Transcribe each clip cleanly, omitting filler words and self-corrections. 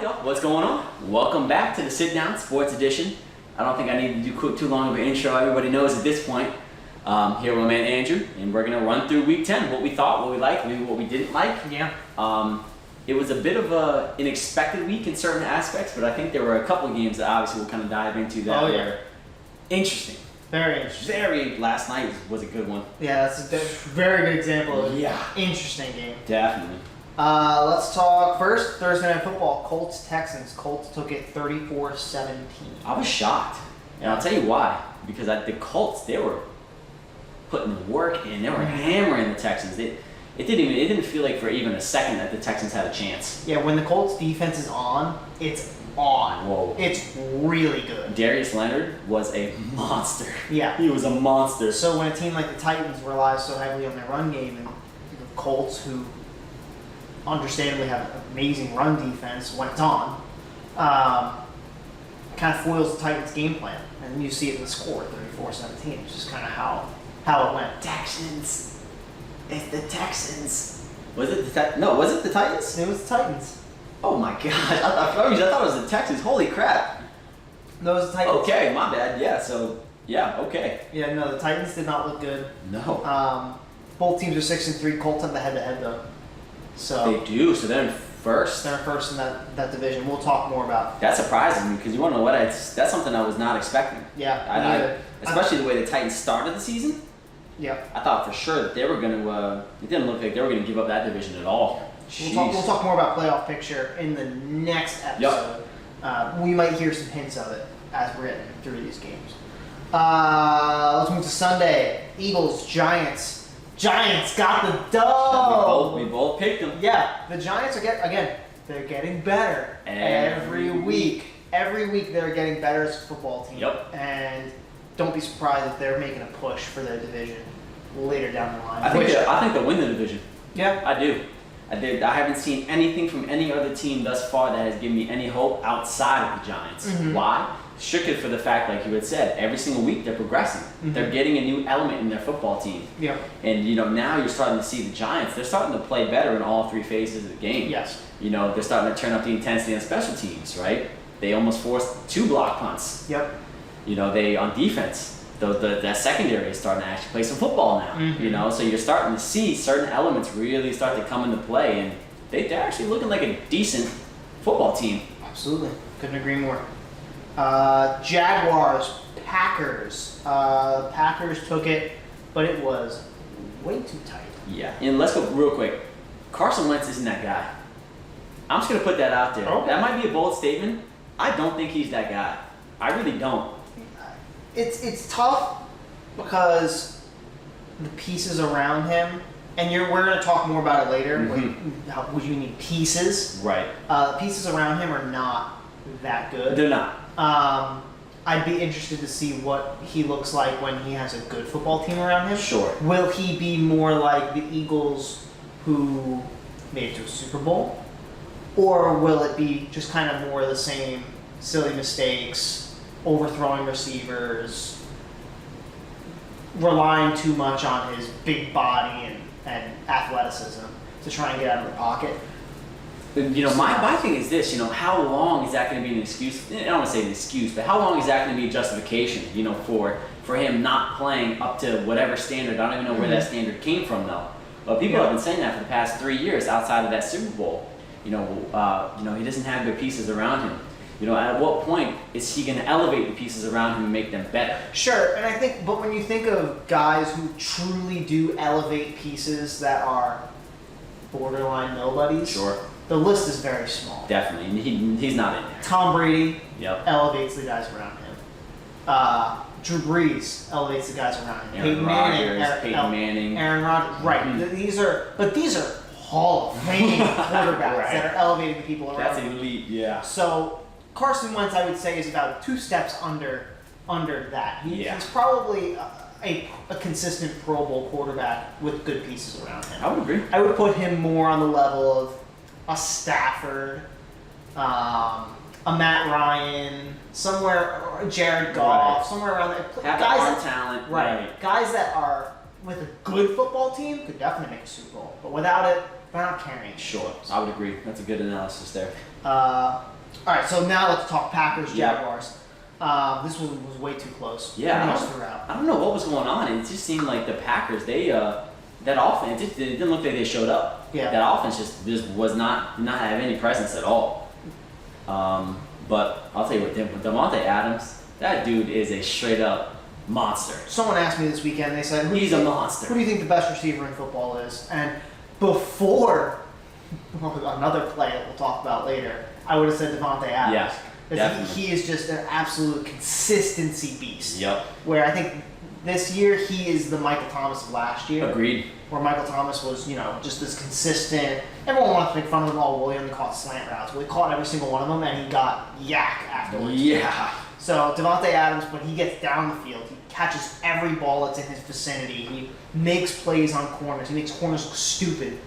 y'all. What's going on? Welcome back to the Sit Down Sports Edition. I don't think I need to do too long of an intro. Everybody knows at this point. Here with my man Andrew, and we're going to run through Week 10, what we thought, what we liked, maybe what we didn't like. Yeah. It was a bit of an expected week in certain aspects, but I think there were a couple of games that obviously we'll kind of dive into that were interesting. Very interesting. Last night was a good one. Yeah, that's a very good example of an Yeah. interesting game. Definitely. Let's talk first Thursday Night Football. Colts-Texans. Colts took it 34-17. I was shocked, and I'll tell you why. Because the Colts, they were putting the work in. They were hammering the Texans. It didn't feel like for even a second that the Texans had a chance. Yeah, when the Colts defense is on, it's on. Whoa. It's really good. Darius Leonard was a monster. Yeah. He was a monster. So when a team like the Titans relies so heavily on their run game, and the Colts, who understandably have an amazing run defense when it's on, kind of foils the Titans' game plan. And you see it in the score, 34-17. It's just kind of how it went. Texans. It's the Texans. Was it the Titans? It was the Titans. Oh my gosh. I thought it was the Texans. Holy crap. No, it was the Titans. Okay, my bad. Yeah, okay. Yeah, no, the Titans did not look good. No. Both teams are 6-3. Colts have the head-to-head, though. So They do, so they're in first. they're first in that division. We'll talk more about. That surprises me because you want to know what? That's something I was not expecting. Yeah. Especially the way the Titans started the season. Yeah. I thought for sure that they were going to. It didn't look like they were going to give up that division at all. We'll talk more about playoff picture in the next episode. Yep. We might hear some hints of it as we're getting through these games. Let's move to Sunday. Eagles, Giants. Giants got the dub. We both picked them. Yeah, the Giants are they're getting better every week. Every week they're getting better as a football team. Yep. And don't be surprised if they're making a push for their division later down the line. I think they'll win the division. Yeah. I do. I haven't seen anything from any other team thus far that has given me any hope outside of the Giants. Mm-hmm. Why? Strictly for the fact, like you had said, every single week they're progressing. Mm-hmm. They're getting a new element in their football team. Yeah. And now you're starting to see the Giants. They're starting to play better in all three phases of the game. Yes. They're starting to turn up the intensity on special teams, right? They almost forced 2 block punts. Yep. They on defense. That secondary is starting to actually play some football now. Mm-hmm. So you're starting to see certain elements really start to come into play, and they're actually looking like a decent football team. Absolutely. Couldn't agree more. Jaguars, Packers. Packers took it, but it was way too tight. Yeah, and let's go real quick. Carson Wentz isn't that guy. I'm just going to put that out there. Okay. That might be a bold statement. I don't think he's that guy. I really don't. It's tough because the pieces around him, and we're going to talk more about it later. Mm-hmm. What you need pieces. Right. The pieces around him are not that good. They're not. I'd be interested to see what he looks like when he has a good football team around him. Sure. Will he be more like the Eagles who made it to a Super Bowl? Or will it be just kind of more of the same silly mistakes, overthrowing receivers, relying too much on his big body and athleticism to try and get out of the pocket? My thing is this, how long is that going to be an excuse? I don't want to say an excuse, but how long is that going to be a justification, for him not playing up to whatever standard? I don't even know where that standard came from, though. But people have been saying that for the past 3 years outside of that Super Bowl. He doesn't have good pieces around him. At what point is he going to elevate the pieces around him and make them better? Sure, and but when you think of guys who truly do elevate pieces that are borderline nobodies, sure, the list is very small. Definitely, and he's not in there. Tom Brady elevates the guys around him. Drew Brees elevates the guys around him. Peyton Manning, Aaron Rodgers. Right. Mm-hmm. These are Hall of Fame quarterbacks that are elevating the people around That's him. elite, yeah. So Carson Wentz, I would say, is about 2 steps under that. He's probably a consistent Pro Bowl quarterback with good pieces around him. I would agree. I would put him more on the level of a Stafford, a Matt Ryan, or Jared Goff, somewhere around there. Have guys talent, right? Guys that are with a good football team could definitely make a Super Bowl, but without it, they're not carrying. Sure, I would agree. That's a good analysis there. All right, so now let's talk Packers Yeah. Jaguars. This was way too close. Yeah, Pretty much throughout. I don't know what was going on. It just seemed like the Packers, that offense, it didn't look like they showed up. Yeah. That offense just was not have any presence at all. But I'll tell you what, Davante Adams, that dude is a straight up monster. Someone asked me this weekend. They said, He's a monster. Who do you think the best receiver in football is? And before another play that we'll talk about later, I would have said Davante Adams. Yeah, Because he is just an absolute consistency beast. Yep. Where I think this year he is the Michael Thomas of last year. Agreed. Where Michael Thomas was, just this consistent. Everyone wants to make fun of him. Oh, well, he only caught slant routes. Well, he caught every single one of them, and he got yak afterwards. Yeah. So Davante Adams, when he gets down the field, he catches every ball that's in his vicinity. He makes plays on corners. He makes corners look stupid,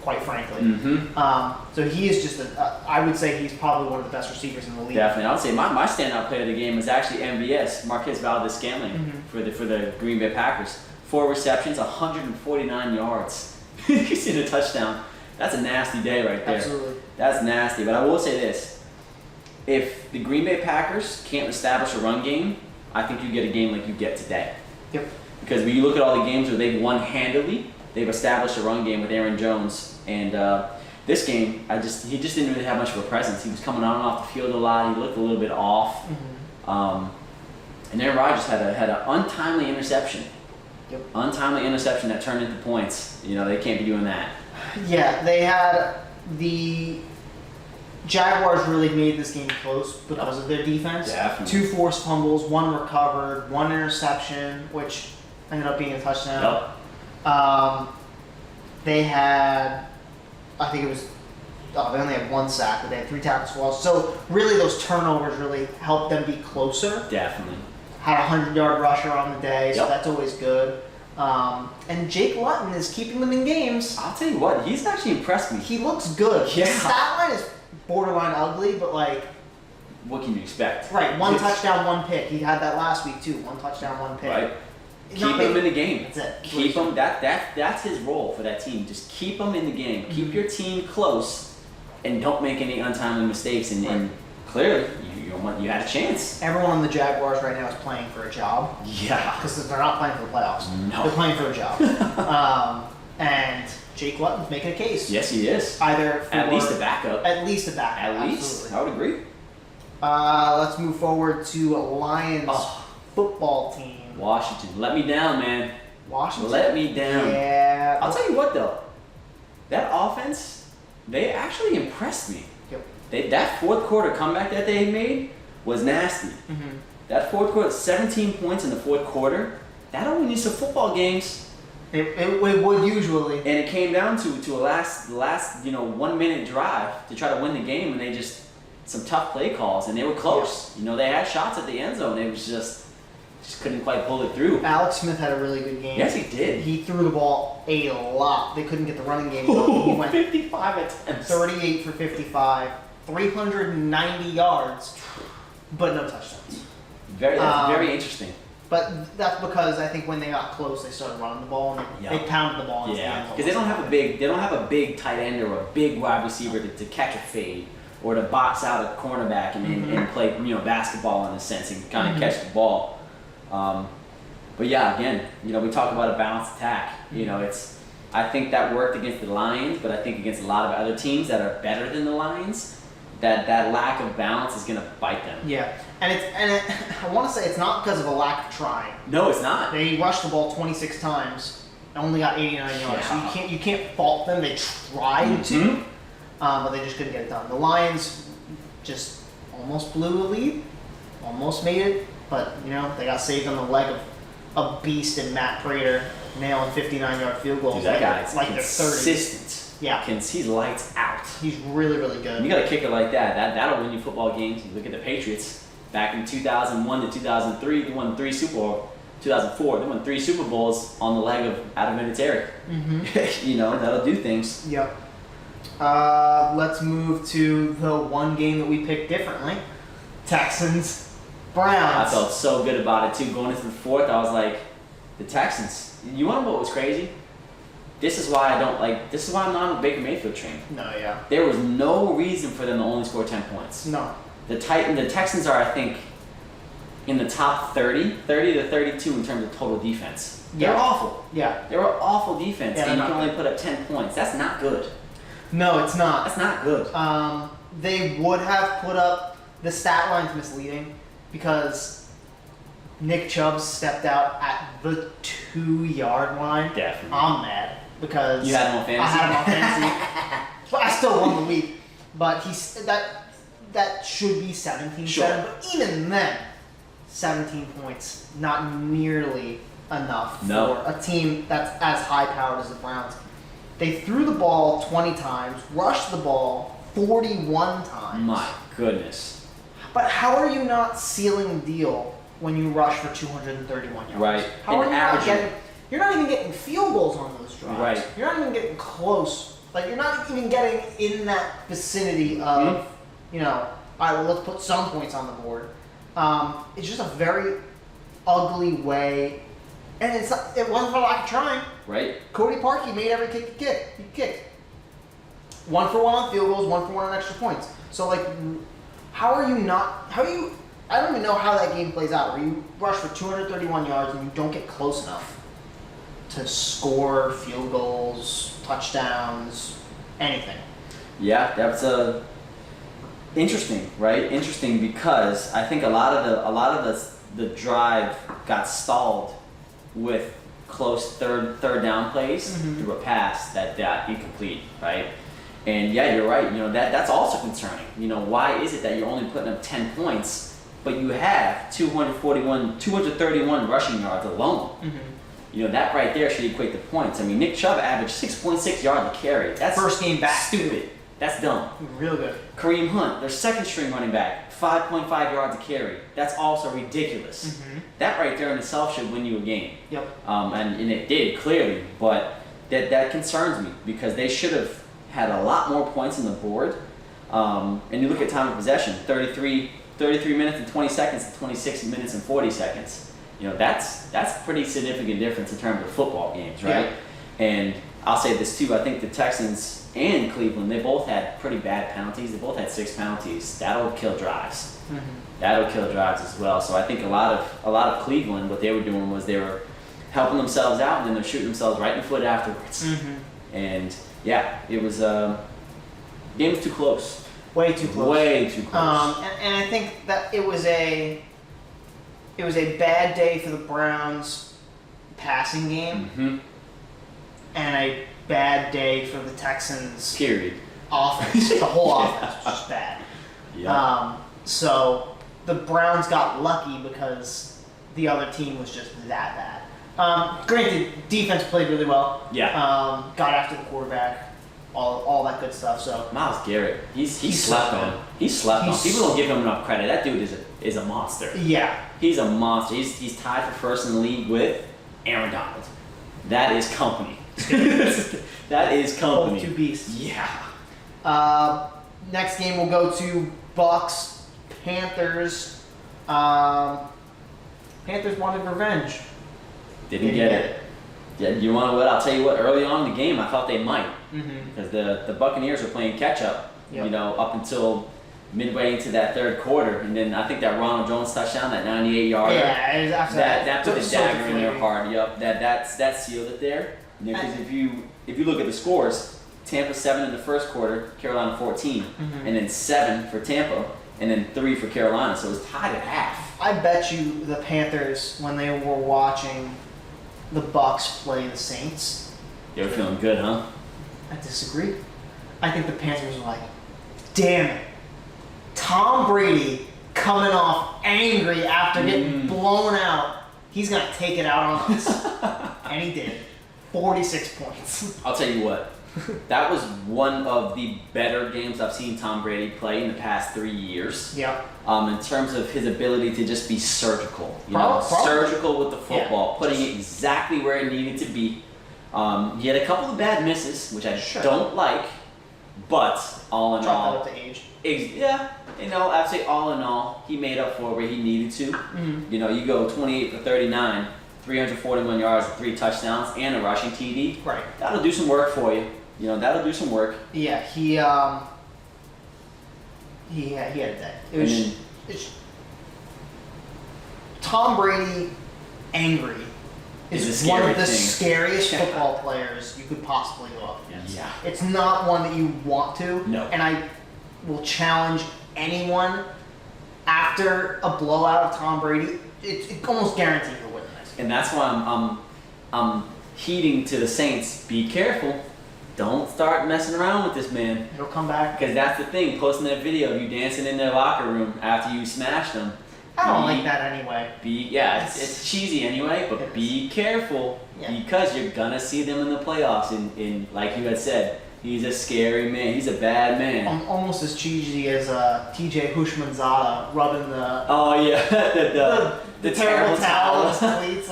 quite frankly. Mm-hmm. So he is just I would say he's probably one of the best receivers in the league. Definitely. I would say my standout player of the game was actually MVS, Marquez Valdez-Scantling, for the Green Bay Packers. 4 receptions, 149 yards. He's in a touchdown. That's a nasty day right there. Absolutely. That's nasty. But I will say this. If the Green Bay Packers can't establish a run game, I think you get a game like you get today. Yep. Because when you look at all the games where they've won handily, they've established a run game with Aaron Jones. And this game, he just didn't really have much of a presence. He was coming on and off the field a lot. He looked a little bit off. And Aaron Rodgers had an untimely interception. Yep. Untimely interception that turned into points. They can't be doing that. Yeah, they had the Jaguars really made this game close because of their defense. Definitely. 2 forced fumbles, 1 recovered, 1 interception, which ended up being a touchdown. Yep. They had, I think it was, they only had 1 sack, but they had 3 tackles for loss. So really those turnovers really helped them be closer. Definitely. Had a 100-yard rusher on the day, so Yep. that's always good. And Jake Luton is keeping them in games. I'll tell you what, he's actually impressed me. He looks good. Yeah. His stat line is borderline ugly, but What can you expect? right, 1 touchdown, 1 pick. He had that last week too. 1 touchdown, 1 pick. Right. Not Keep big. him in the game. That's it. Keep him. That's his role for that team. Just keep him in the game. Keep your team close, and don't make any untimely mistakes. And clearly, you had a chance. Everyone on the Jaguars right now is playing for a job Yeah. because they're not playing for the playoffs. No. They're playing for a job. And Jake Luton's making a case. Yes, he is. Either for At least a backup. At least a backup. At least. Absolutely. I would agree. Let's move forward to Lions football team. Washington, let me down, man. Washington. Let me down. Yeah. I'll tell you what, though. That offense, they actually impressed me. Yep. That fourth quarter comeback that they made was nasty. Mm-hmm. That fourth quarter, 17 points in the fourth quarter, that only needs some football games. It would usually. And it came down to a last 1 minute drive to try to win the game, and they just some tough play calls, and they were close. They had shots at the end zone. It was just couldn't quite pull it through. Alex Smith had a really good game. Yes, he did. He threw the ball a lot. They couldn't get the running game going. He went 55 attempts. 38 for 55, 390 yards, but no touchdowns. That's very interesting. But that's because I think when they got close, they started running the ball and they pounded the ball into the end Yeah, zone. because they don't have a big tight end or a big wide receiver to catch a fade or to box out a cornerback and play basketball in a sense and kind of catch the ball. But yeah, again, we talk about a balanced attack. I think that worked against the Lions, but I think against a lot of other teams that are better than the Lions, that lack of balance is going to bite them. Yeah, and I want to say it's not because of a lack of trying. No, it's not. They rushed the ball 26 times and only got 89 yards. Yeah. So you can't fault them. They tried to, but they just couldn't get it done. The Lions just almost blew a lead, almost made it, but they got saved on the leg of a beast in Matt Prater nailing 59-yard field goals. Dude, that guy's like they're 30. consistent. Yeah, He's lights out. he's really, really good. You got a kicker like that'll win you football games. You look at the Patriots back in 2001 to 2003, they won 3 Super Bowls. 2004, they won 3 Super Bowls on the leg of Adam Vinatieri. That'll do things. Yep. Let's move to the one game that we picked differently. Texans, Browns. I felt so good about it too. Going into the fourth, I was like, the Texans. You want to know what was crazy? this is why I don't like. This is why I'm not on the Baker Mayfield train. No, yeah. There was no reason for them to only score 10 points. No. The Texans are, I think, in the top 30 to 32 in terms of total defense. Yeah. They're awful. Yeah. They're an awful defense, Yeah, and you they're can not only put up 10 points. That's not good. No, it's not. That's not good. They would have put up, the stat line's misleading because Nick Chubb stepped out at the 2-yard line. Definitely. I'm mad because You had him on fantasy? I had him on fantasy. But I still won the week. But that should be 17-7. Sure. But even then, 17 points, not nearly enough No. for a team that's as high-powered as the Browns. They threw the ball 20 times, rushed the ball 41 times. My goodness. But how are you not sealing the deal when you rush for 231 yards? Right. How are And you not averaging- getting? You're not even getting field goals on those drives. Right. You're not even getting close. Like you're not even getting in that vicinity of, you know, all right, well let's put some points on the board. It's just a very ugly way, and it wasn't for lack of trying. Right? Cody Parkey made every kick he kicked. 1 for 1 on field goals, 1 for 1 on extra points. So like, I don't even know how that game plays out, where you rush for 231 yards and you don't get close enough to score field goals, touchdowns, anything. Yeah, that's interesting, right? Interesting because I think a lot of the drive got stalled with close third down plays through a pass that got incomplete, right? And yeah, you're right. You know that's also concerning. You know, why is it that you're only putting up 10 points, but you have 231 rushing yards alone? You know, that right there should equate to points. I mean, Nick Chubb averaged 6.6 yards a carry. That's First game back. stupid. That's dumb. Real good. Kareem Hunt, their second string running back, 5.5 yards a carry. That's also ridiculous. That right there in itself should win you a game. Yep. And it did, clearly. But that concerns me because they should have had a lot more points on the board. And you look at time of possession, 33 minutes and 20 seconds to 26 minutes and 40 seconds. You know, that's a pretty significant difference in terms of football games, right? Yeah. And I'll say this too, I think the Texans and Cleveland, they both had pretty bad penalties. They both had 6 penalties. That'll kill drives. That'll kill drives as well. So I think a lot of Cleveland, what they were doing was they were helping themselves out and then they're shooting themselves right in the foot afterwards. And yeah, it was game was too close. Way too close. Way too close. And I think that it was a bad day for the Browns passing game and a bad day for the Texans Period. offense. The whole offense was just bad. Yeah. So the Browns got lucky because the other team was just that bad. Granted, defense played really well. Yeah. Got after the quarterback, all that good stuff. So Myles Garrett, he He's slept slept on. He slept on. He's- People don't give him enough credit. That dude is a monster. yeah, He's a monster. He's tied for first in the league with Aaron Donald. That is company. That is company. both two beasts. Yeah. Next game we'll go to Bucks, Panthers. Panthers wanted revenge. Didn't get it. Yeah, you want to what? I'll tell you what. Early on in the game, I thought they might because the Buccaneers were playing catch up. Yep. You know, up until midway into that third quarter, and then I think that Ronald Jones touchdown, that 98-yarder. Yeah, it was after That put it the was so dagger in their deflating. heart. Yep, that sealed it there. Because if you look at the scores, Tampa 7 in the first quarter, Carolina 14, and then 7 for Tampa, and then 3 for Carolina. So it was tied at half. I bet you the Panthers, when they were watching the Bucks play the Saints, They were feeling good, huh? I disagree. I think the Panthers were like, damn it. Tom Brady coming off angry after getting blown out. He's going to take it out on us. And he did. 46 points. I'll tell you what. That was one of the better games I've seen Tom Brady play in the past 3 years. Yep. In terms of his ability to just be surgical. Probably. Surgical with the football, putting it exactly where it needed to be. He had a couple of bad misses, which I don't like, but all in Chalk all, that up to age. yeah, I'd say all in all, he made up for it where he needed to. You know, you go 28 for 39, 341 yards, 3 touchdowns, and a rushing TD. Right. That'll do some work for you. That'll do some work. Yeah, he had a day. It's Tom Brady angry is one of the scariest football players you could possibly go up against. Yeah. It's not one that you want to. No. And I will challenge anyone after a blowout of Tom Brady. It's almost guaranteed he'll win this. And that's why I'm heeding to the Saints. Be careful. Don't start messing around with this man. He'll come back. Because that's the thing. Posting that video of you dancing in their locker room after you smashed them. I don't like that anyway. It's cheesy anyway, but be careful because you're gonna see them in the playoffs. In like you had said, he's a scary man. He's a bad man. Almost as cheesy as TJ Hushmanzada rubbing the the terrible towel on his cleats,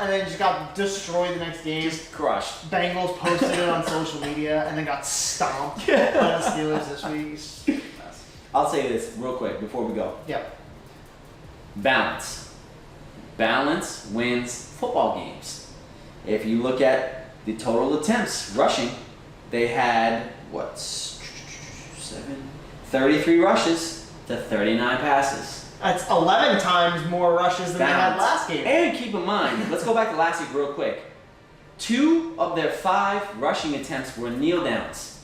and then just got destroyed the next game. Just crushed. Bengals posted it on social media and then got stomped by the Steelers this week. I'll say this real quick before we go. Yep. Balance. Balance wins football games. If you look at the total attempts rushing, they had 33 rushes to 39 passes. That's 11 times more rushes than they had last game. And keep in mind, let's go back to last week real quick. 2 of their 5 rushing attempts were kneel downs.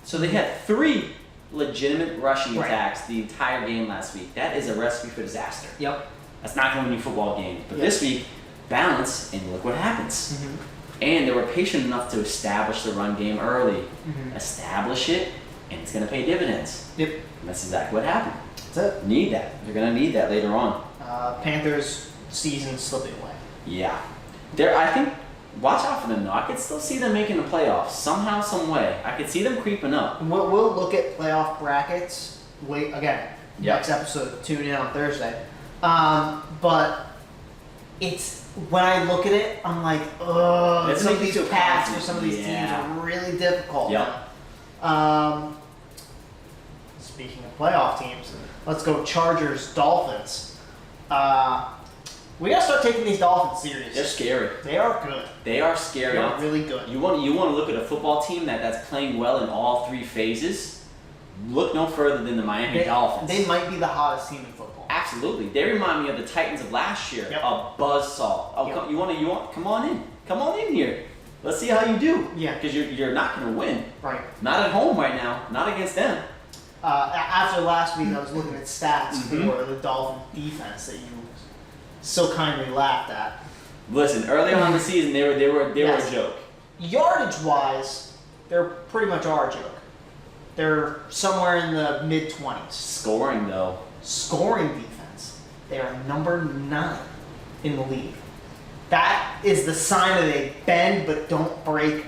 So they had 3 legitimate rushing attacks the entire game last week. That is a recipe for disaster. Yep. That's not going to win you football games. But this week, balance, and look what happens. Mm-hmm. And they were patient enough to establish the run game early. Mm-hmm. Establish it, and it's going to pay dividends. Yep. And that's exactly what happened. That's it. Need that. They're going to need that later on. Panthers season slipping away. Yeah. I think, watch out for them though. I could still see them making the playoffs somehow, some way. I could see them creeping up. We'll look at playoff brackets. Next episode. Tune in on Thursday. But it's when I look at it, I'm like, ugh. Some of these paths for some of these teams are really difficult. Yep. Speaking of playoff teams, let's go Chargers, Dolphins. We gotta start taking these Dolphins serious. They're scary. They are good. They are scary. They are really good. You want to look at a football team that's playing well in all 3 phases. Look no further than the Miami Dolphins. They might be the hottest team in football. Absolutely. They remind me of the Titans of last year. Yep. A buzzsaw. Oh, yep. Come on in. Come on in here. Let's see how you do. Yeah. Because you're not going to win. Right. Not at home right now. Not against them. After last week, I was looking at stats for the Dolphin defense that you so kindly laughed at. Listen, early on in the season, they were a joke. Yardage-wise, they're pretty much our joke. They're somewhere in the mid-20s. Scoring, though. Scoring defense. They are number 9 in the league. That is the sign of a bend but don't break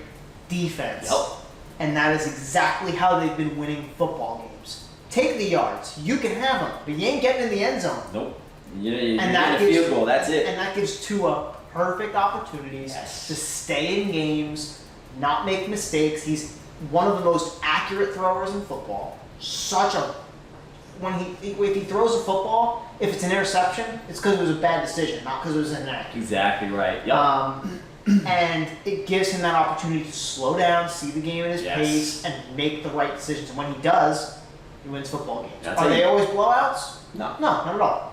defense. Yep. And that is exactly how they've been winning football games. Take the yards. You can have them, but you ain't getting in the end zone. Nope. You're and that gives, a field goal. That's it. And that gives Tua perfect opportunities to stay in games, not make mistakes. He's one of the most accurate throwers in football. If he throws a football, if it's an interception, it's because it was a bad decision, not because it was inaccurate. Exactly right. Yep. And it gives him that opportunity to slow down, see the game at his pace, and make the right decisions. And when he does, he wins football games. Are they always blowouts? No. No, not at all.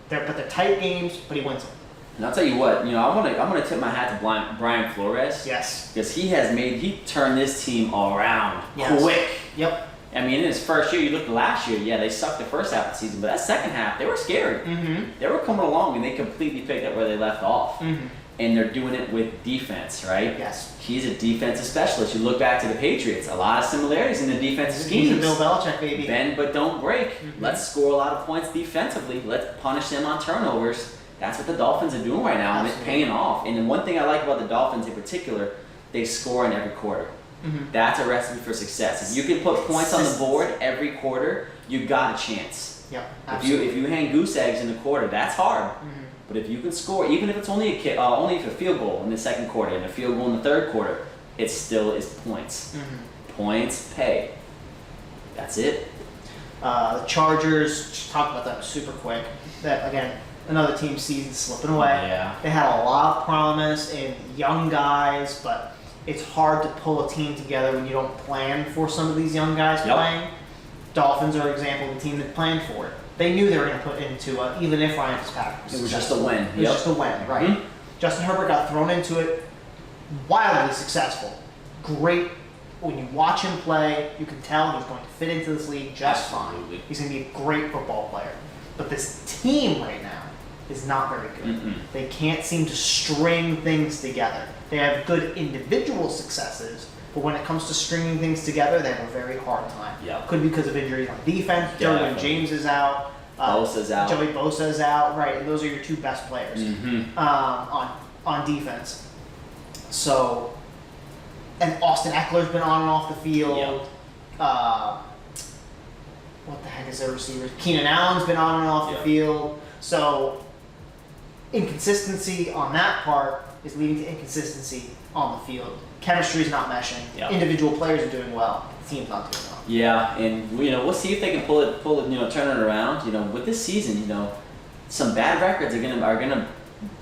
They're tight games, but he wins them. And I'll tell you what, I'm gonna tip my hat to Brian Flores. Yes. Because he turned this team all around quick. Yep. I mean, in his first year, you looked at last year, they sucked the first half of the season, but that second half, they were scary. Mm-hmm. They were coming along, and they completely picked up where they left off. Mm-hmm. And they're doing it with defense, right? Yes. He's a defensive specialist. You look back to the Patriots, a lot of similarities in the defensive schemes. He's a Bill Belichick baby. Bend but don't break. Mm-hmm. Let's score a lot of points defensively. Let's punish them on turnovers. That's what the Dolphins are doing right now, and it's paying off. And the one thing I like about the Dolphins in particular, they score in every quarter. Mm-hmm. That's a recipe for success. If you can put points on the board every quarter, you got a chance. Yep, absolutely. If you hang goose eggs in the quarter, that's hard. Mm-hmm. But if you can score, even if it's only a field goal in the second quarter and a field goal in the third quarter, it still is points. Mm-hmm. Points pay. That's it. The Chargers, just talk about that super quick. That again, another team's season slipping away. Yeah. They had a lot of promise in young guys, but it's hard to pull a team together when you don't plan for some of these young guys playing. Dolphins are an example of a team that planned for it. They knew they were going to put into it, even if Ryan Fitzpatrick was It was just a win. It was just a win, right? Mm-hmm. Justin Herbert got thrown into it, wildly successful. Great. When you watch him play, you can tell he's going to fit into this league just fine. He's going to be a great football player. But this team right now is not very good. Mm-mm. They can't seem to string things together. They have good individual successes, but when it comes to stringing things together, they have a very hard time. Yep. Could be because of injuries on defense. Derwin James is out. Bosa's out. Joey Bosa's out. Right, and those are your two best players on defense. So, and Austin Eckler's been on and off the field. Yep. What the heck is their receiver? Keenan Allen's been on and off the field. So, inconsistency on that part is leading to inconsistency on the field. Chemistry's not meshing. Yep. Individual players are doing well. The team's not doing well. Yeah, and we'll see if they can pull it, turn it around. With this season, some bad records are gonna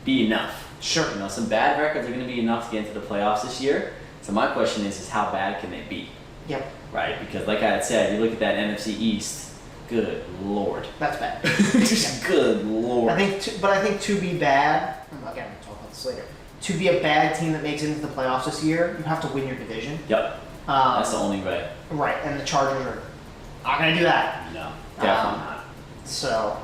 be enough. Sure. Some bad records are gonna be enough to get into the playoffs this year. So my question is how bad can they be? Yep. Right, because like I had said, you look at that NFC East. Good Lord. That's bad. Just good Lord. I think to be bad, again, we'll talk about this later. To be a bad team that makes it into the playoffs this year, you have to win your division. Yep. That's the only way. Right, and the Chargers are not going to do that. No, definitely not. So,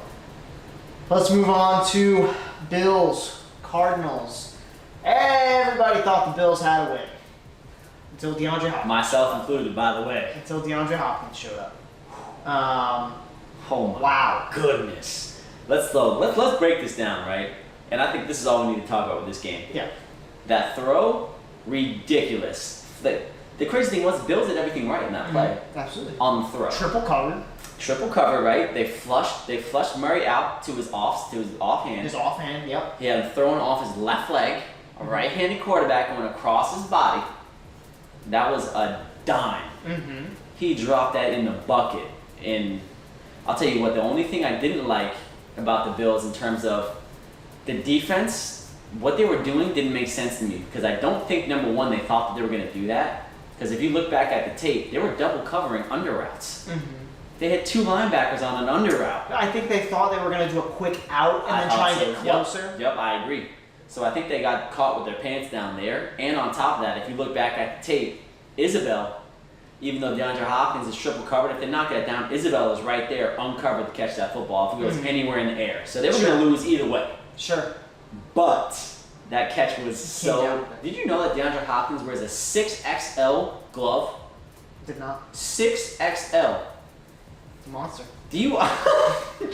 let's move on to Bills, Cardinals. Everybody thought the Bills had a win until DeAndre Hopkins. Myself included, by the way. Until DeAndre Hopkins showed up. Oh my goodness. Let's break this down, right? And I think this is all we need to talk about with this game. Yeah. That throw, ridiculous. The crazy thing was, the Bills did everything right in that play. Absolutely. On the throw. Triple cover, right? They flushed Murray out to his offhand. His offhand, yep. He had him thrown off his left leg. A right-handed quarterback going across his body. That was a dime. Mm-hmm. He dropped that in the bucket. And I'll tell you what, the only thing I didn't like about the Bills in terms of the defense, what they were doing didn't make sense to me. Because I don't think, number one, they thought that they were going to do that. Because if you look back at the tape, they were double covering under routes. Mm-hmm. They had two linebackers on an under route. I think they thought they were going to do a quick out and then try and get closer. Yep, I agree. So I think they got caught with their pants down there. And on top of that, if you look back at the tape, Isabel, even though DeAndre Hopkins is triple covered, if they knock that down, Isabel is right there uncovered to catch that football if it goes anywhere in the air. So they were going to lose either way. Sure. But that catch was so... Did you know that DeAndre Hopkins wears a 6XL glove? Did not. 6XL. Monster. Do you...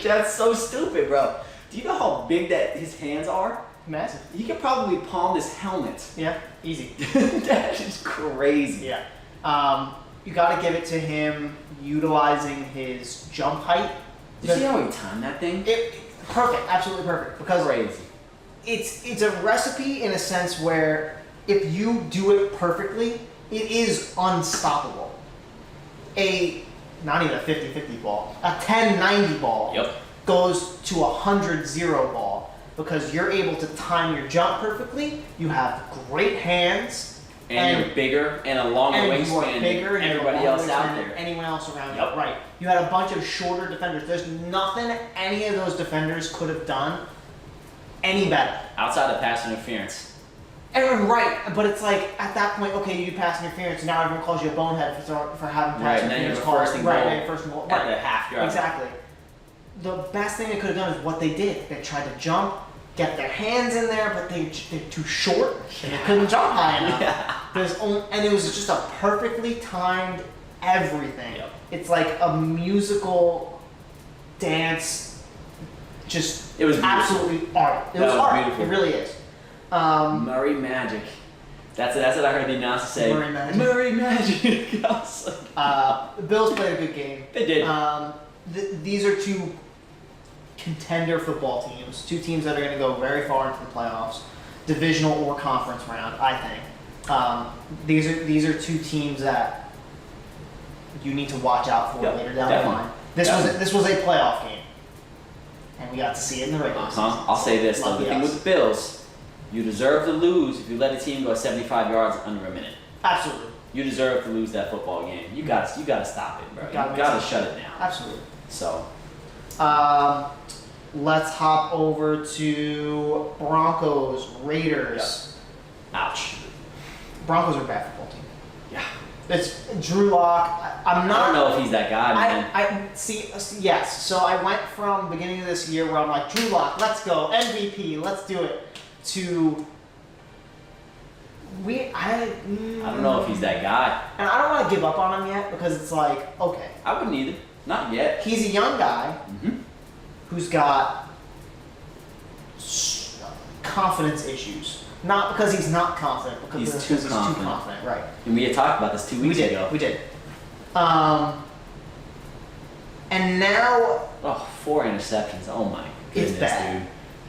That's so stupid, bro. Do you know how big that his hands are? Massive. He could probably palm this helmet. Yeah, easy. That is crazy. Yeah. You got to give it to him utilizing his jump height. Did you see how he timed that thing? Perfect, absolutely perfect. Because crazy. It's a recipe in a sense where if you do it perfectly, it is unstoppable. Not even a 50-50 ball, a 10-90 ball goes to a 100-0 ball because you're able to time your jump perfectly. You have great hands. And you're bigger and a longer wingspan than everybody else out there. Anyone else around you. Right. You had a bunch of shorter defenders. There's nothing any of those defenders could have done any better. Outside of pass interference. And right, but it's like, at that point, okay, you do pass interference, and now everyone calls you a bonehead for having pass interference called. Right, first and goal. At the half yard. Exactly. The best thing they could have done is what they did. They tried to jump, get their hands in there, but they're too short, and they couldn't jump high enough. And it was just a perfectly timed everything. It's like a musical dance. It was absolutely art. It was art. Beautiful. It really is. Murray Magic. That's what I heard the announcer say. Murray Magic. The Bills played a good game. They did. These are two contender football teams. Two teams that are going to go very far into the playoffs, divisional or conference round, I think. These are two teams that you need to watch out for later down the line. This was a playoff game. And we got to see it in the regular season. I'll say this, though. The thing with the Bills, you deserve to lose if you let a team go 75 yards under a minute. Absolutely. You deserve to lose that football game. You got to stop it, bro. You got to shut it down. Absolutely. So, let's hop over to Broncos, Raiders. Yep. Ouch. Broncos are a bad football team. Yeah. It's Drew Lock. I'm not. I don't know if he's that guy, man. I see. Yes. So I went from beginning of this year where I'm like, Drew Lock, let's go, MVP, let's do it, to I don't know if he's that guy. And I don't want to give up on him yet because it's like, okay. I wouldn't either. Not yet. He's a young guy who's got confidence issues. Not because he's not confident, because he's too confident. Right. And we had talked about this 2 weeks ago. We did. And now... Oh, 4 interceptions. Oh my goodness, it's bad. dude.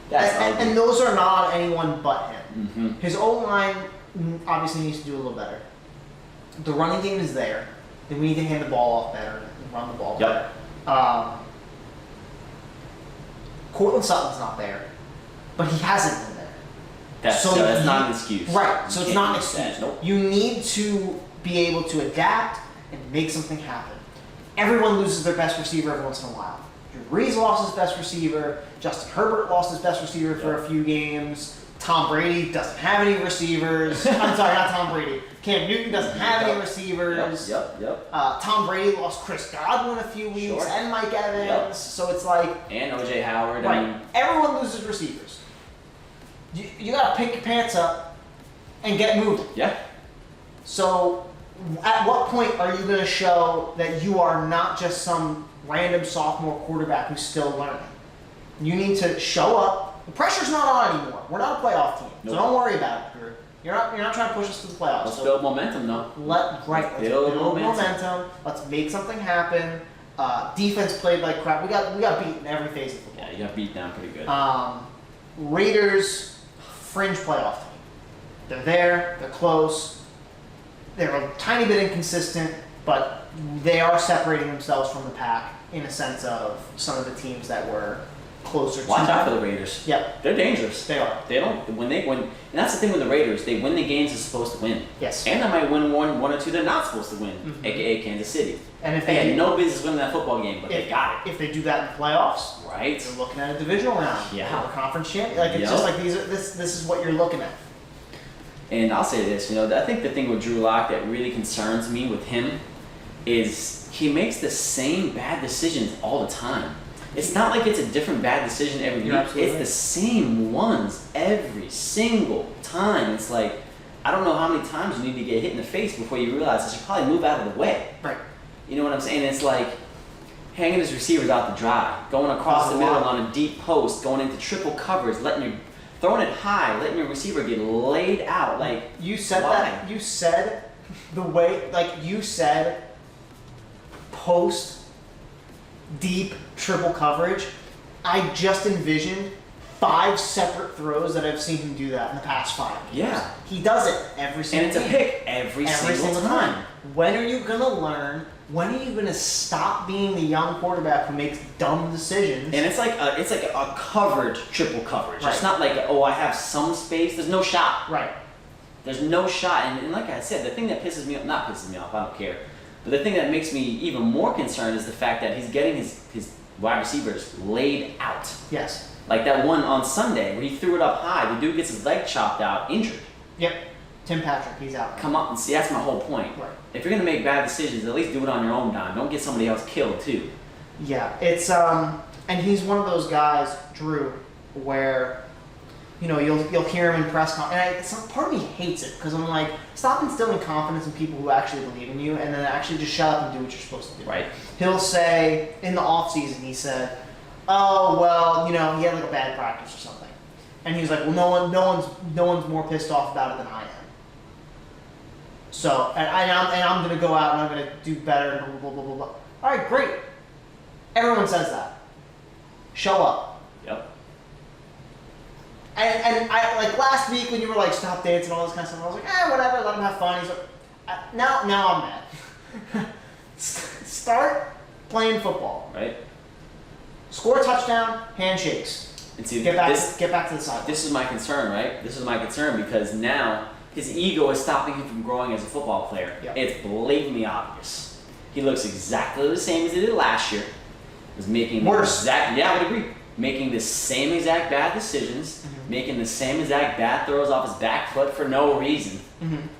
That's ugly. And those are not on anyone but him. Mm-hmm. His O-line obviously needs to do a little better. The running game is there. Then we need to hand the ball off better and run the ball better. Cortland Sutton's not there, but he hasn't been there. That's not an excuse. Right, so it's not an excuse. That. Nope. You need to be able to adapt and make something happen. Everyone loses their best receiver every once in a while. Drew Brees lost his best receiver. Justin Herbert lost his best receiver for a few games. Tom Brady doesn't have any receivers. I'm sorry, not Tom Brady. Cam Newton doesn't have any receivers. Yep. Tom Brady lost Chris Godwin a few weeks and Mike Evans. So it's like... And O.J. Howard. Right. I mean, everyone loses receivers. You got to pick your pants up and get moving. Yeah. So at what point are you going to show that you are not just some random sophomore quarterback who's still learning? You need to show up. The pressure's not on anymore. We're not a playoff team, so don't worry about it, Drew. You're not trying to push us to the playoffs. Let's build momentum, though. Let's build momentum. Let's make something happen. Defense played like crap. We got beat in every phase of football. Yeah, you got beat down pretty good. Raiders, fringe playoff team. They're there. They're close. They're a tiny bit inconsistent, but they are separating themselves from the pack in a sense of some of the teams that were closer. Watch out for the Raiders. Yep. They're dangerous. They are. They don't and that's the thing with the Raiders. They win the games they're supposed to win. Yes. And they might win one or two they're not supposed to win, aka Kansas City. And if they had no business winning that football game, but they got it. If they do that in the playoffs, right? They're looking at a divisional round. Yeah. Or a conference champion. Like it's just like this is what you're looking at. And I'll say this, I think the thing with Drew Lock that really concerns me with him is he makes the same bad decisions all the time. It's not like it's a different bad decision every week. It's the same ones every single time. It's like, I don't know how many times you need to get hit in the face before you realize that you probably move out of the way. Right. You know what I'm saying? It's like hanging his receivers out to dry, going across the middle on a deep post, going into triple coverage, throwing it high, letting your receiver get laid out. Like, you said why? that. You said the way, like you said, post deep triple coverage. I just envisioned 5 separate throws that I've seen him do that in the past 5 years. Yeah. He does it every single time. And it's a pick every single time. When are you going to learn? When are you going to stop being the young quarterback who makes dumb decisions? And it's like a covered triple coverage. Right. It's not like, I have some space. There's no shot. Right. There's no shot. And like I said, the thing that pisses me off, I don't care. But the thing that makes me even more concerned is the fact that he's getting his wide receivers laid out. Yes. Like that one on Sunday where he threw it up high. The dude gets his leg chopped out, injured. Yep. Tim Patrick, he's out. Come up and see, that's my whole point. Right. If you're going to make bad decisions, at least do it on your own dime. Don't get somebody else killed too. Yeah, it's and he's one of those guys, Drew, where you'll hear him in press conference, and part of me hates it because I'm like, stop instilling confidence in people who actually believe in you, and then actually just shut up and do what you're supposed to do. Right. He'll say in the off season, he said, "Oh well, he had like a bad practice or something," and he was like, "Well, no one's more pissed off about it than I am." So, and I'm going to go out and I'm going to do better and blah, blah, blah, blah. All right, great. Everyone says that. Show up. Yep. And I, like last week when you were like, stop dancing and all this kind of stuff, I was like, whatever, let him have fun. He's like, now I'm mad. Start playing football. Right. Score a touchdown, handshakes. And see, Get back to the side. This is my concern, right? This is my concern because now his ego is stopping him from growing as a football player. Yep. It's blatantly obvious. He looks exactly the same as he did last year. Was making worse. I would agree. Making the same exact bad decisions, making the same exact bad throws off his back foot for no reason.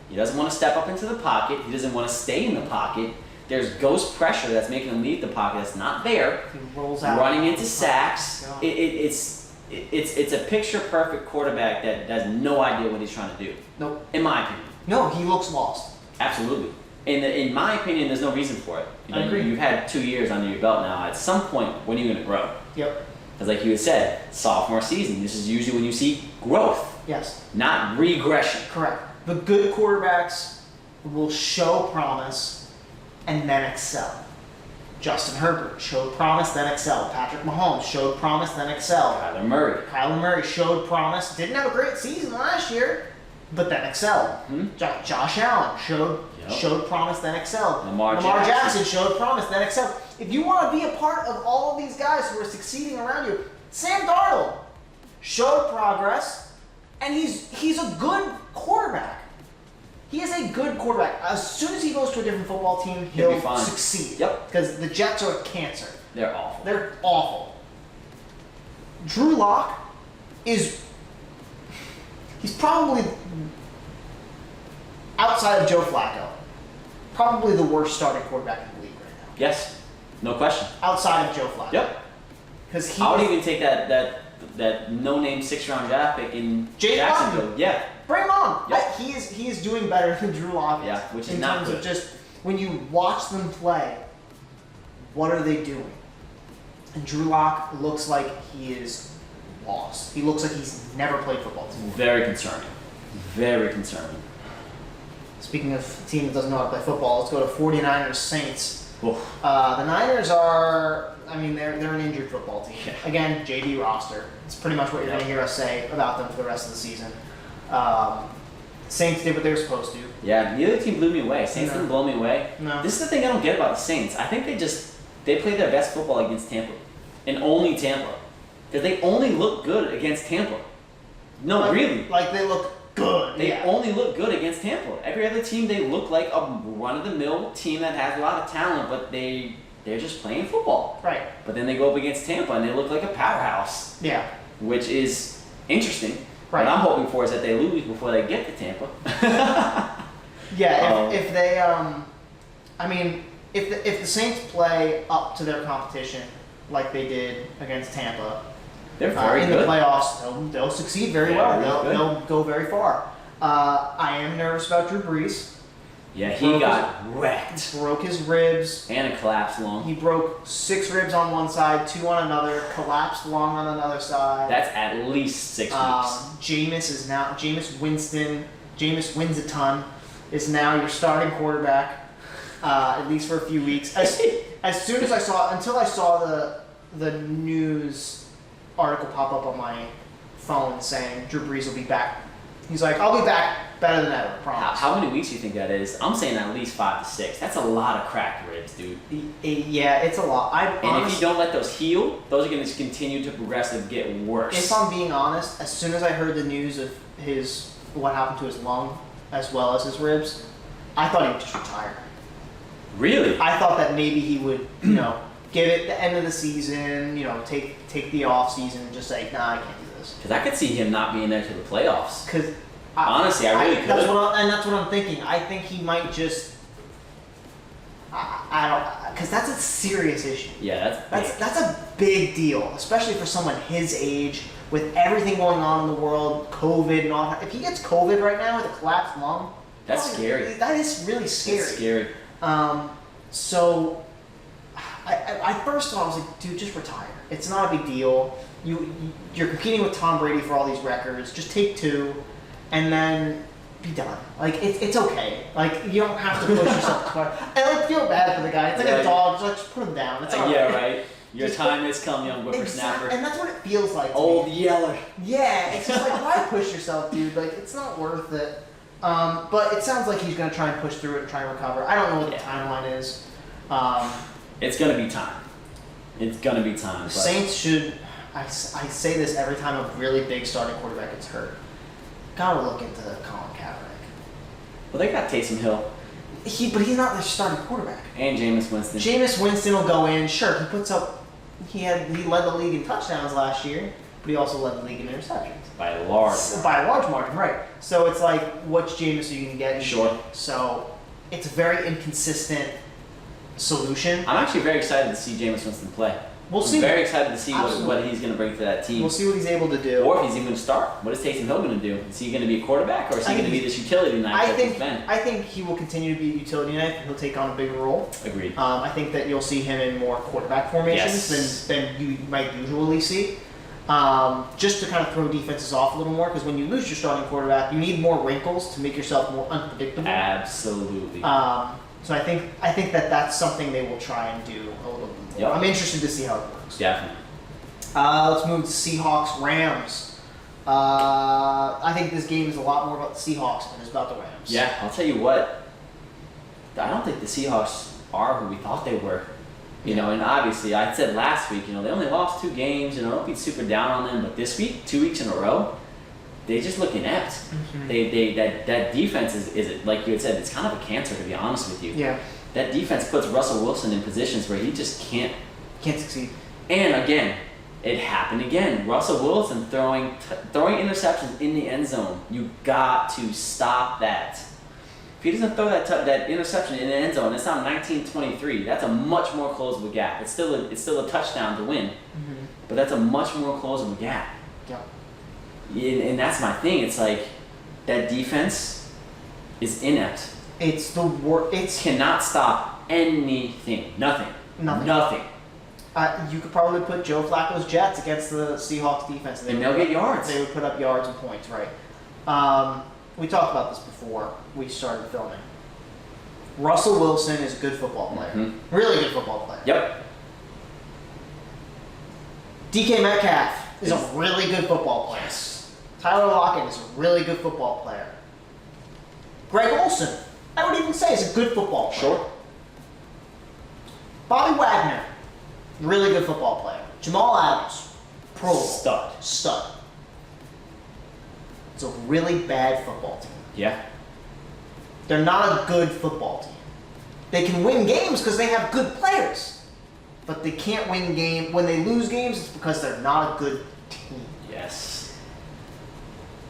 He doesn't want to step up into the pocket. He doesn't want to stay in the pocket. There's ghost pressure that's making him leave the pocket that's not there. He rolls out. Running into sacks. Oh, It's a picture perfect quarterback that has no idea what he's trying to do. Nope. In my opinion. No, he looks lost. Absolutely. In my opinion, there's no reason for it. I agree. You've had 2 years under your belt now. At some point, when are you going to grow? Yep. Because like you had said, sophomore season, this is usually when you see growth, Yes. not regression. Correct. The good quarterbacks will show promise and then excel. Justin Herbert showed promise, then excelled. Patrick Mahomes showed promise, then excelled. Kyler Murray showed promise, didn't have a great season last year, but then excelled. Josh Allen showed promise, then excelled. Lamar Jackson showed promise, then excelled. If you want to be a part of all of these guys who are succeeding around you, Sam Darnold showed progress, and he's a good quarterback. He is a good quarterback. As soon as he goes to a different football team, he'll succeed. Yep. Because the Jets are a cancer. They're awful. They're awful. Drew Lock he's probably, outside of Joe Flacco, probably the worst starting quarterback in the league right now. Yes. No question. Outside of Joe Flacco. Yep. Because I would even take that no-name 6th-round draft pick in Jacksonville. Yeah. Bring him on. Yep. He is doing better than Drew Lock is. Yeah, which is in not terms good. of just when you watch them play, what are they doing? And Drew Lock looks like he is lost. He looks like he's never played football before. Very concerning. Very concerning. Speaking of a team that doesn't know how to play football, let's go to 49ers Saints. Oof. The Niners are, they're an injured football team. Yeah. Again, JV roster. It's pretty much what you're going to hear us say about them for the rest of the season. Saints did what they were supposed to. Yeah, the other team blew me away. Saints didn't blow me away. No. This is the thing I don't get about the Saints. I think they play their best football against Tampa. And only Tampa. Because they only look good against Tampa. No, really. Like they look good. They only look good against Tampa. Every other team, they look like a run-of-the-mill team that has a lot of talent, but they're just playing football. Right. But then they go up against Tampa, and they look like a powerhouse. Yeah. Which is interesting. Right. What I'm hoping for is that they lose before they get to Tampa. Yeah, if they, if the Saints play up to their competition like they did against Tampa, they're very in good. the playoffs, they'll succeed very well. They'll go very far. I am nervous about Drew Brees. Yeah, he got wrecked. Broke his ribs. And a collapsed lung. He broke 6 ribs on one side, 2 on another, collapsed lung on another side. That's at least 6 weeks. Jameis Winston, Jameis wins a ton, is now your starting quarterback, at least for a few weeks. As soon as until I saw the news article pop up on my phone saying Drew Brees will be back. He's like, I'll be back better than ever, promise. How many weeks do you think that is? I'm saying at least 5 to 6. That's a lot of cracked ribs, dude. Yeah, it's a lot. And if you don't let those heal, those are going to continue to progressively get worse. If I'm being honest, as soon as I heard the news of what happened to his lung as well as his ribs, I thought he would just retire. Really? I thought that maybe he would, give it the end of the season, take the off season and just say, nah, I can't do this. Because I could see him not being there to the playoffs. Because honestly, I really could. That's what I'm thinking. I think he might just. I don't, because that's a serious issue. Yeah, That's a big deal, especially for someone his age, with everything going on in the world, COVID and all that. If he gets COVID right now with a collapsed lung, that's scary. That is really scary. It's scary. So, I first thought, I was like, dude, just retire. It's not a big deal. You're competing with Tom Brady for all these records. Just take 2, and then be done. Like it's okay. Like you don't have to push yourself too hard. I feel bad for the guy. It's like a dog. Just put him down. It's all right. Yeah, right. Your time has come, young whippersnapper. And that's what it feels like. Old yeller. Yeah, it's just like, why push yourself, dude? Like it's not worth it. But it sounds like he's gonna try and push through it and try and recover. I don't know what the timeline is. It's gonna be time. It's gonna be time. But Saints should. I say this every time a really big starting quarterback gets hurt. Gotta look into Colin Kaepernick. Well, they got Taysom Hill But he's not their starting quarterback. and Jameis Winston. Jameis Winston will go in. Sure, he puts up. He led the league in touchdowns last year, but he also led the league in interceptions. By a large. By a large margin, right? So it's like, which Jameis are you gonna get? Sure. So it's a very inconsistent solution. I'm actually very excited to see Jameis Winston play. We'll see. I'm very excited to see Absolutely. what he's going to bring to that team. We'll see what he's able to do. Or if he's even going to start. What is Taysom Hill going to do? Is he going to be a quarterback, or is he going to be this utility knife that he's been? I think he will continue to be a utility knife, and he'll take on a bigger role. Agreed. I think that you'll see him in more quarterback formations than you might usually see. Just to kind of throw defenses off a little more, because when you lose your starting quarterback, you need more wrinkles to make yourself more unpredictable. Absolutely. So I think that that's something they will try and do a little bit more. Yep. I'm interested to see how it works. Definitely. Let's move to Seahawks Rams. I think this game is a lot more about the Seahawks than it's about the Rams. Yeah, I'll tell you what. I don't think the Seahawks are who we thought they were. You know, and obviously I said last week, they only lost 2 games. Don't be super down on them. But this week, 2 weeks in a row, they just look inept. Mm-hmm. That defense is like you had said, it's kind of a cancer, to be honest with you. Yeah. That defense puts Russell Wilson in positions where he just can't succeed. And again, it happened again. Russell Wilson throwing interceptions in the end zone. You got to stop that. If he doesn't throw that interception in the end zone, it's now 19-23. That's a much more closable gap. It's still a touchdown to win, but that's a much more closable gap. Yeah. And that's my thing. It's like that defense is inept. It's the worst. It cannot stop anything. Nothing. You could probably put Joe Flacco's Jets against the Seahawks defense, and they'll get yards. They would put up yards and points, right? We talked about this before we started filming. Russell Wilson is a good football player. Mm-hmm. Really good football player. Yep. DK Metcalf is a really good football player. Yes. Tyler Lockett is a really good football player. Greg Olsen, I would even say, is a good football player. Sure. Bobby Wagner, really good football player. Jamal Adams, Pro Bowl. Stud. It's a really bad football team. Yeah. They're not a good football team. They can win games because they have good players, but they can't win games. When they lose games, it's because they're not a good team. Yes.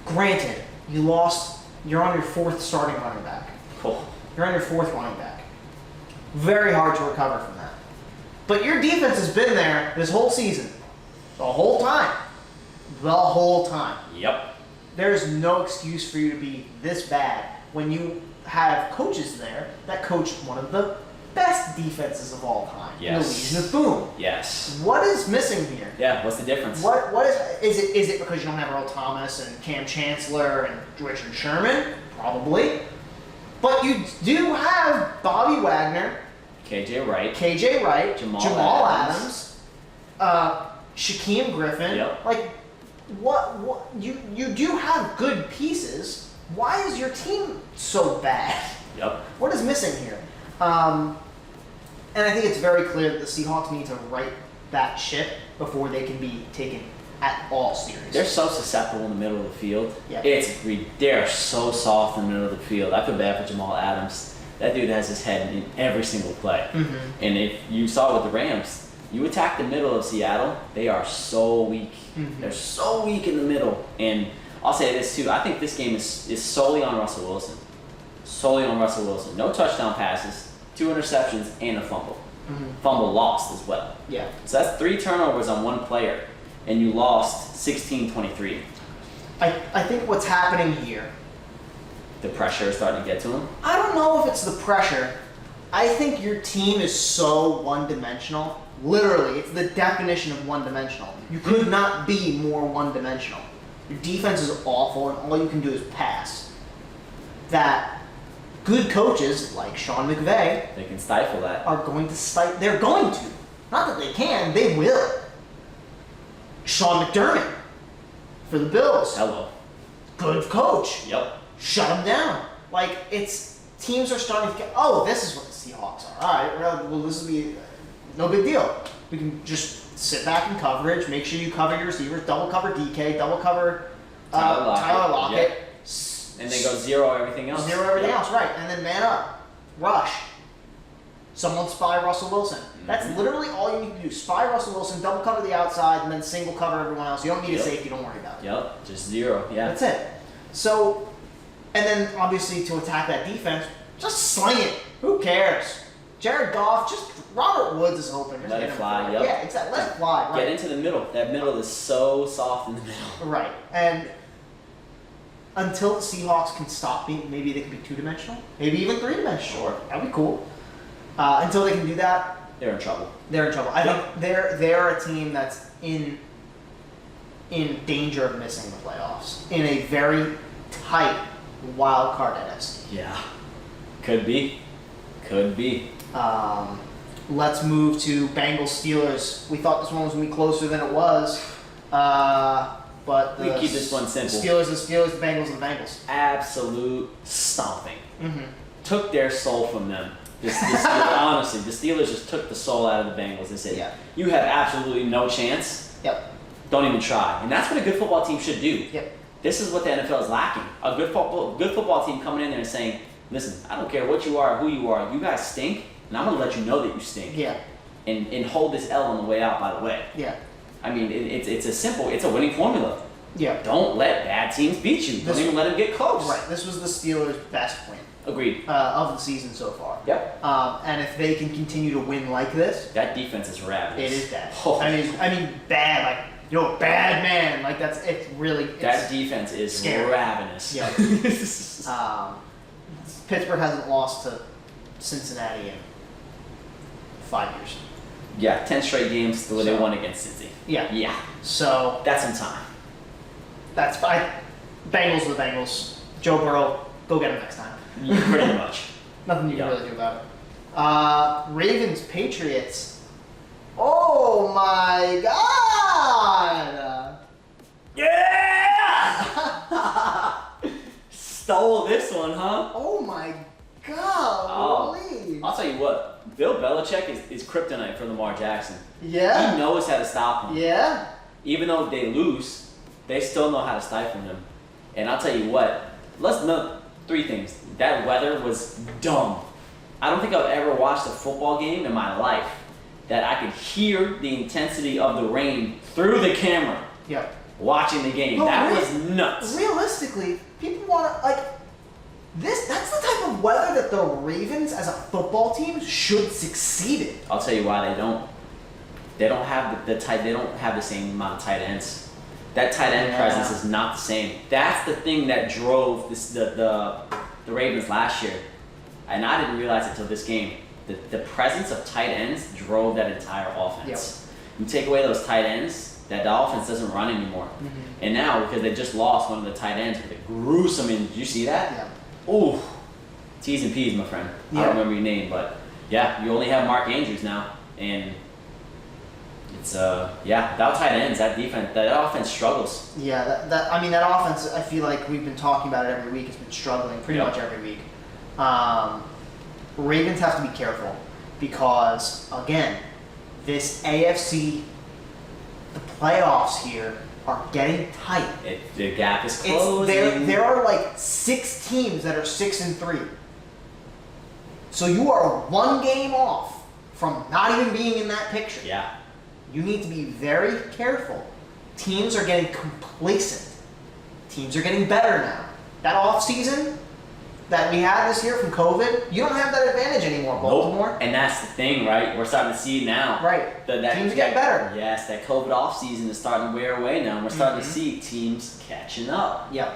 Granted, you're on your 4th starting running back. Cool. You're on your 4th running back. Very hard to recover from that. But your defense has been there this whole season. The whole time. Yep. There's no excuse for you to be this bad when you have coaches there that coached one of the best defenses of all time. Yes. The Legion of Boom. Yes. What is missing here? Yeah, what's the difference? What is it because you don't have Earl Thomas and Cam Chancellor and Richard Sherman? Probably. But you do have Bobby Wagner, KJ Wright, Jamal Adams, Shaquem Griffin. Yep. Like, what you do have good pieces. Why is your team so bad? Yep. What is missing here? And I think it's very clear that the Seahawks need to right that ship before they can be taken at all serious. They're so susceptible in the middle of the field. Yeah. They're so soft in the middle of the field. I feel bad for Jamal Adams. That dude has his head in every single play. Mm-hmm. And if you saw with the Rams, you attack the middle of Seattle, they are so weak. Mm-hmm. They're so weak in the middle. And I'll say this too, I think this game is solely on Russell Wilson. Solely on Russell Wilson. No touchdown passes, 2 interceptions, and a fumble. Mm-hmm. Fumble lost as well. Yeah. So that's 3 turnovers on one player, and you lost 16-23. I think what's happening here, The pressure is starting to get to him. I don't know if it's the pressure. I think your team is so one-dimensional. Literally, it's the definition of one-dimensional. You could not be more one-dimensional. Your defense is awful, and all you can do is pass. That good coaches like Sean McVay They can stifle that. are going to stifle. They're going to. Not that they can. They will. Sean McDermott for the Bills. Hello. Good coach. Yep. Shut them down. Like, teams are starting to get, oh, this is what the Seahawks are. All right, well, this will be no big deal. We can just sit back in coverage, make sure you cover your receivers, double cover DK, double cover Tyler Lockett. Yep. And they go zero everything else. Zero everything else, right. And then man up. Rush. Someone spy Russell Wilson. That's literally all you need to do. Spy Russell Wilson, double cover the outside, and then single cover everyone else. You don't need a safety, don't worry about it. Yep, just zero, yeah. That's it. So, and then obviously to attack that defense, just sling it. Who cares? Jared Goff, just Robert Woods is open. Just let it fly, yep. Yeah, exactly. Let it fly, right. Get into the middle. That middle is so soft in the middle. Right. And until the Seahawks can stop being, maybe they can be two-dimensional, maybe even three-dimensional. Sure. That'd be cool. Until they can do that, they're in trouble. They're in trouble. I think they're a team that's in danger of missing the playoffs in a very tight wild card NFC. Yeah. Could be. Let's move to Bengals Steelers. We thought this one was going to be closer than it was. But we keep this one simple. The Steelers, the Bengals, and the Bengals. Absolute stomping. Mm-hmm. Took their soul from them. Honestly, the Steelers just took the soul out of the Bengals and said, you have absolutely no chance. Yep. Don't even try. And that's what a good football team should do. Yep. This is what the NFL is lacking. A good football team coming in there and saying, listen, I don't care what you are or who you are. You guys stink, and I'm going to let you know that you stink. Yeah. And hold this L on the way out, by the way. Yeah. I mean, it's a winning formula. Yeah. Don't let bad teams beat you. Don't even let them get close. Right. This was the Steelers' best win. Agreed. Of the season so far. Yep. And if they can continue to win like this, that defense is ravenous. It is bad. Oh. I mean, bad. Like, bad man. Like that defense is scary. Ravenous. Yeah. Pittsburgh hasn't lost to Cincinnati in 5 years. Yeah, 10 straight games where they won against Cincy. Yeah. Yeah. So that's in time. That's fine. Bengals are the Bengals. Joe Burrow, go get him next time. Yeah, pretty much. Nothing you can really do about it. Ravens, Patriots. Oh my God! Yeah! Stole this one, huh? Oh my God! I'll tell you what. Bill Belichick is kryptonite for Lamar Jackson. Yeah. He knows how to stop him. Yeah. Even though they lose, they still know how to stifle him. And I'll tell you what. Let's know 3 things. That weather was dumb. I don't think I've ever watched a football game in my life that I could hear the intensity of the rain through the camera. Yeah. Watching the game. No, that was nuts. Realistically, people want to, that's the type of weather that the Ravens as a football team should succeed in. I'll tell you why they don't. They don't have they don't have the same amount of tight ends. That tight end presence is not the same. That's the thing that drove the Ravens last year. And I didn't realize it till this game. The presence of tight ends drove that entire offense. Yep. You take away those tight ends, that the offense doesn't run anymore. Mm-hmm. And now, because they just lost one of the tight ends with a gruesome, did you see that? Yeah. Ooh. T's and P's, my friend. Yeah. I don't remember your name, but yeah, you only have Mark Andrews now. And it's, without tight ends, that offense struggles. Yeah, that offense, I feel like we've been talking about it every week. It's been struggling pretty much every week. Ravens have to be careful because, again, this AFC, the playoffs here are getting tight. The gap is closing. There are 6 teams that are 6-3. So you are 1 game off from not even being in that picture. Yeah. You need to be very careful. Teams are getting complacent. Teams are getting better now. That offseason that we had this year from COVID, you don't have that advantage anymore, Baltimore. Nope. And that's the thing, right? We're starting to see it now. Right. Teams are getting better. Yes, that COVID offseason is starting to wear away now. And we're starting to see teams catching up. Yep.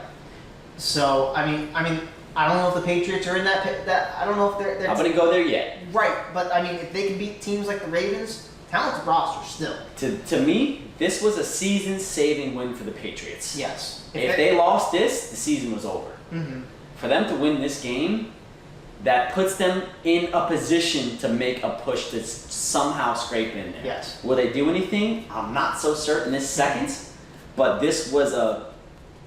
So, I mean, I don't know if the Patriots are in that I don't know if they're I wouldn't go there yet. Right, but if they can beat teams like the Ravens, talented roster still. To me, this was a season-saving win for the Patriots. Yes. If they lost this, the season was over. Mm-hmm. For them to win this game, that puts them in a position to make a push to somehow scrape in there. Yes. Will they do anything? I'm not so certain this second, but this was a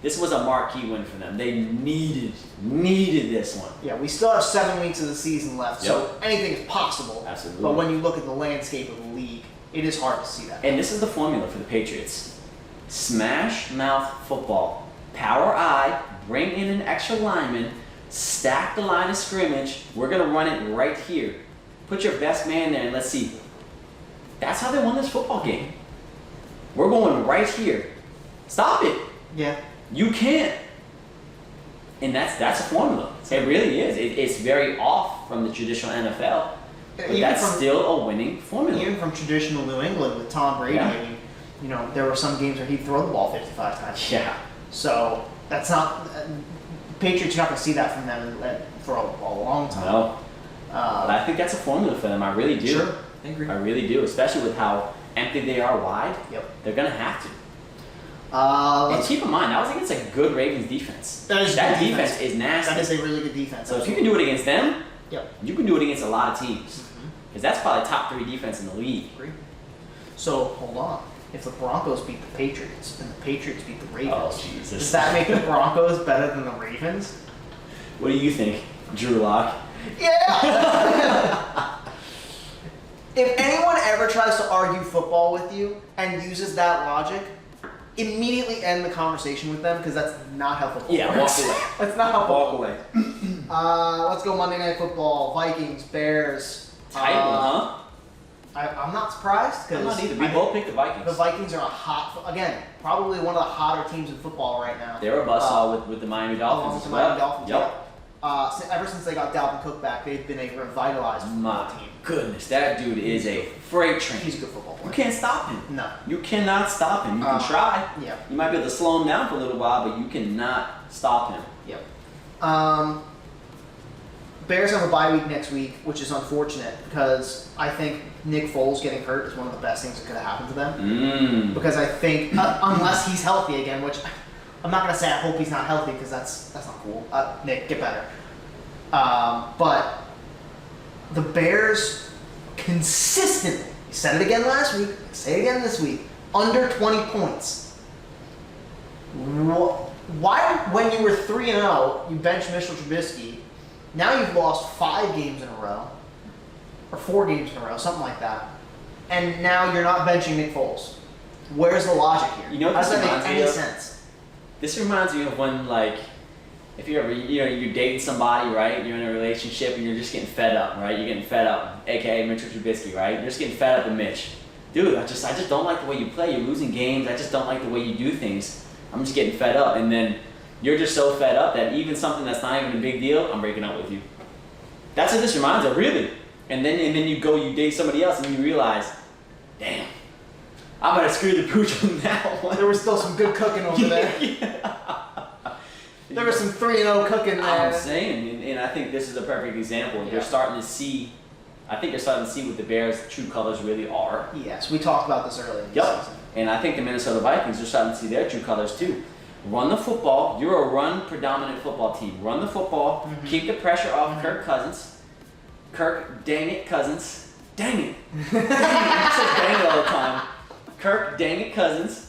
marquee win for them. They needed this one. Yeah, we still have 7 weeks of the season left, so Yep. anything is possible. Absolutely. But when you look at the landscape of the league, It is hard to see that. And this is the formula for the Patriots. Smash mouth football. Power I, bring in an extra lineman, stack the line of scrimmage. We're going to run it right here. Put your best man there and let's see. That's how they won this football game. We're going right here. Stop it. Yeah. You can't. And that's a formula. It really is. It's very off from the traditional NFL. But that's still a winning formula. Even from traditional New England with Tom Brady, Yeah. I mean, you know, there were some games where he'd throw the ball 55 times. Yeah. So that's not Patriots. You're not going to see that from them for a long time. No. But I think that's a formula for them. I really do. Sure, I agree. I really do, especially with how empty they are wide. Yep. They're gonna have to. And keep in mind, that was against a good Ravens defense. That is that good defense defense. is nasty. That is a really good defense. So if you can do it against them, Yep. you can do it against a lot of teams. Because that's probably top 3 defense in the league. Agree. So hold on. If the Broncos beat the Patriots and the Patriots beat the Ravens, Oh, Jesus. does that make the Broncos better than the Ravens? What do you think, Drew Lock? Yeah. If anyone ever tries to argue football with you and uses that logic, immediately end the conversation with them because that's not how football works. Walk away. That's not how football Walk away. Let's go Monday Night Football. Vikings, Bears. Tight one, huh? I'm not surprised I'm because not either. We both picked the Vikings. the Vikings are probably one of the hotter teams in football right now. They were a buzzsaw with the Miami Along Dolphins with as the well. Miami Dolphins. Yep. Ever since they got Dalvin Cook back, they've been a revitalized football My team. goodness, that dude is a freight train. He's a good football You player. can't stop him. No. You cannot stop him. You can try. Yeah. You might be able to slow him down for a little while, but you cannot stop him. Yep. Bears have a bye week next week, which is unfortunate because I think Nick Foles getting hurt is one of the best things that could have happened to them. Because I think, unless he's healthy again, which I'm not going to say I hope he's not healthy because that's not cool. Nick, get better. But the Bears consistently, you said it again last week, say it again this week, under 20 points. Why, when you were 3-0, you benched Mitchell Trubisky? Now you've lost 5 games in a row, or 4 games in a row, something like that. And now you're not benching Nick Foles. Where's the logic here? You know what How does this that reminds make me any of? sense? This reminds me of when, like, if you're ever, you're dating somebody, right? You're in a relationship and you're just getting fed up, right? You're getting fed up, aka Mitchell Trubisky, right? You're just getting fed up with Mitch. Dude, I just don't like the way you play. You're losing games. I just don't like the way you do things. I'm just getting fed up. And then you're just so fed up that even something that's not even a big deal, I'm breaking up with you. That's what this reminds of, really. And then you date somebody else and you realize, damn, I might have screwed the pooch on that one. There was still some good cooking over there. There was some 3-0 cooking there. I'm saying, and I think this is a perfect example. Yeah. They're starting to see, I think they're starting to see what the Bears' true colors really are. Yes, we talked about this earlier in the Yep. season. And I think the Minnesota Vikings are starting to see their true colors too. Run the football. You're a run-predominant football team. Run the football. Mm-hmm. Keep the pressure off Kirk Cousins. Kirk, dang it, Cousins. Dang it. I say dang it all the time. Kirk, dang it, Cousins.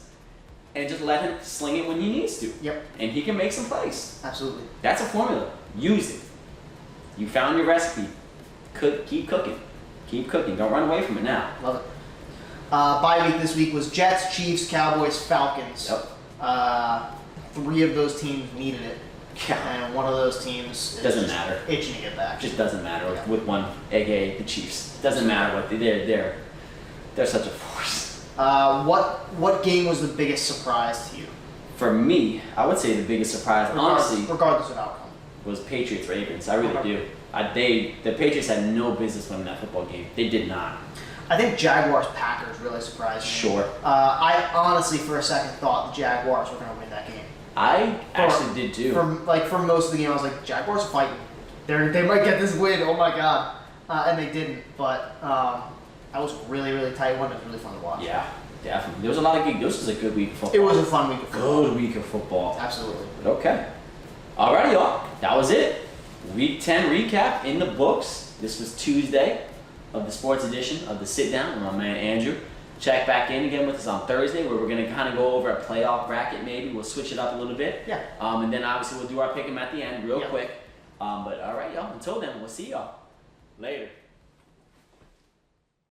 And just let him sling it when he needs to. Yep, And he can make some plays. absolutely. That's a formula. Use it. You found your recipe. Keep cooking. Keep cooking. Don't run away from it now. Love it. Bye week this week was Jets, Chiefs, Cowboys, Falcons. Yep. 3 of those teams needed it, Yeah. and one of those teams is Doesn't just matter. itching to get back. Just doesn't matter Yeah. with one, aka the Chiefs. Doesn't matter what they're such a force. What game was the biggest surprise to you? For me, I would say the biggest surprise, honestly, regardless of outcome. was Patriots Ravens. I really Okay. do. The Patriots had no business winning that football game. They did not. I think Jaguars Packers really surprised me. Sure. I honestly, for a second, thought the Jaguars were going to win that game. I actually did too. For most of the game, I was like, Jaguars are fighting. They might get this win. Oh my god! And they didn't. But that was really, really tight one. It was really fun to watch. Yeah, definitely. There was a lot of good. This was a good week of football. It was a fun week of football. Good week of football. Absolutely. Okay. Alrighty, y'all. That was it. Week 10 recap in the books. This was Tuesday of the sports edition of the Sit Down with my man Andrew. Check back in again with us on Thursday where we're going to kind of go over a playoff bracket maybe. We'll switch it up a little bit. Yeah. And then obviously we'll do our pick 'em at the end real Yeah. quick. But alright, y'all. Until then, we'll see y'all. Later.